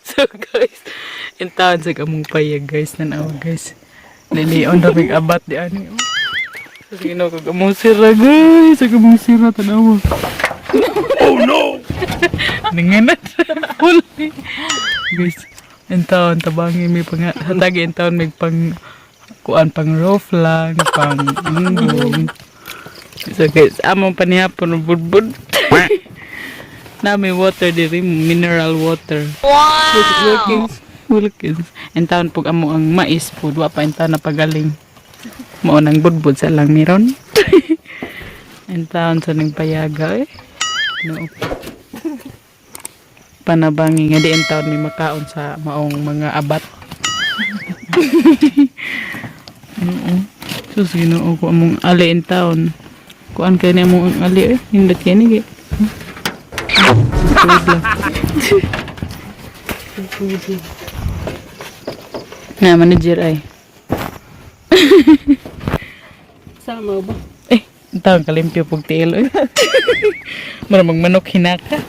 So guys, in taon sa kamong payag guys, nanawa guys. Lilion na may abat di ani. So sino ko kamong sira guys, sa kamong sira tanawa. Oh no! Ninganat. Huli. Guys, in taon tabangi may pang hatagi in taon may pang kuan pang roof lang, pang inggong. So guys, among panihapon budbud. Na may water diri, mineral water. Wow! Wilkins. En taon pug amo ang mais po, wa pa enta na pagaling. Mao nang budbud sa lang miron. En taon sa ning payaga eh. No. Panabangi nga di en taon may makaon sa maong mga abat. Sus Ginoo ko among ali en taon. Kuan kay ni among ali eh, hindot kay ni. Na manager ay. Sama ba? Eh, tawag kalimpyo pug tiil. Maramang manok hinaka.